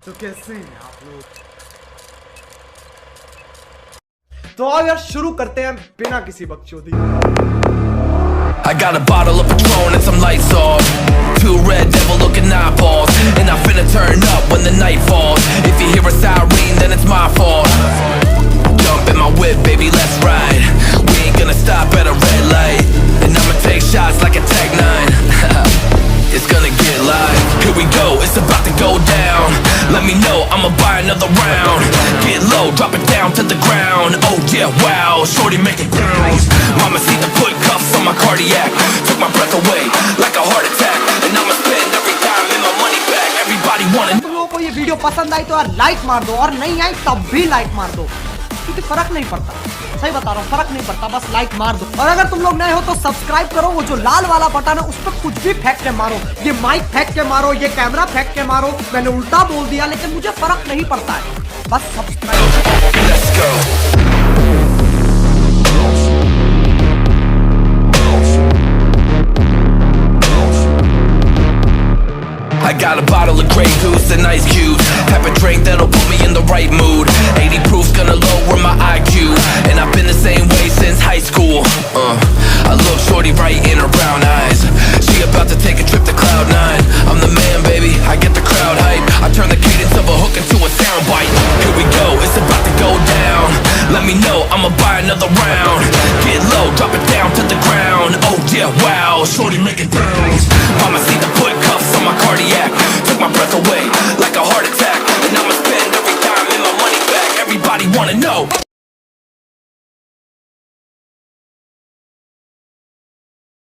तो कैसे हैं आप लोग? तो आओ यार शुरू करते हैं बिना किसी बकचोदी। I got a bottle of Patron and some lights off. Two red devil looking eyeballs. And I'm finna turn up when the night falls. If you hear a siren then it's my fault. Jump in my whip baby, let's ride. We ain't gonna stop at a red light. And I'ma take shots like a Tech 9. It's gonna get live. Here we go, it's about to go down. Let me know, I'ma buy another round. Get low, drop it down to the ground. Oh yeah, wow, shorty make it bounce. Mama see the put cuffs on my cardiac. Took my breath away like a heart attack. And I'ma spend every dime in my money back. Everybody wanna know. तुम लोगों को ये video पसंद आई तो यार like मार दो, और नहीं आई तब भी लाइक मार दो, क्योंकि फर्क नहीं पड़ता। सही बता रहा हूँ, फर्क नहीं पड़ता, बस लाइक मार दो। और अगर तुम लोग नए हो तो सब्सक्राइब करो। वो जो लाल वाला बटन है उस पर कुछ भी फेंक के मारो, ये माइक फेंक के मारो, ये कैमरा फेंक के मारो। मैंने उल्टा बोल दिया लेकिन मुझे फर्क नहीं पड़ता है, बस subscribe. Let's go. I got a bottle of Grey Goose and ice cubes. Type of drink that'll put me in the right mood. 80 proof's gonna lower my IQ. And I've been the same way since high school. I look shorty right in her brown eyes. She about to take a trip to Cloud9. I'm the man, baby, I get the crowd hype. I turn the cadence of a hook into a soundbite. Here we go, it's about to go down. Let me know, I'ma buy another round. Get low, drop it down to the ground. Oh yeah, wow, shorty make it bounce. Mama see the put cuffs on my cardiac. Took my breath away like a heart attack. And I'ma spend every dime in my money back. Everybody wanna know.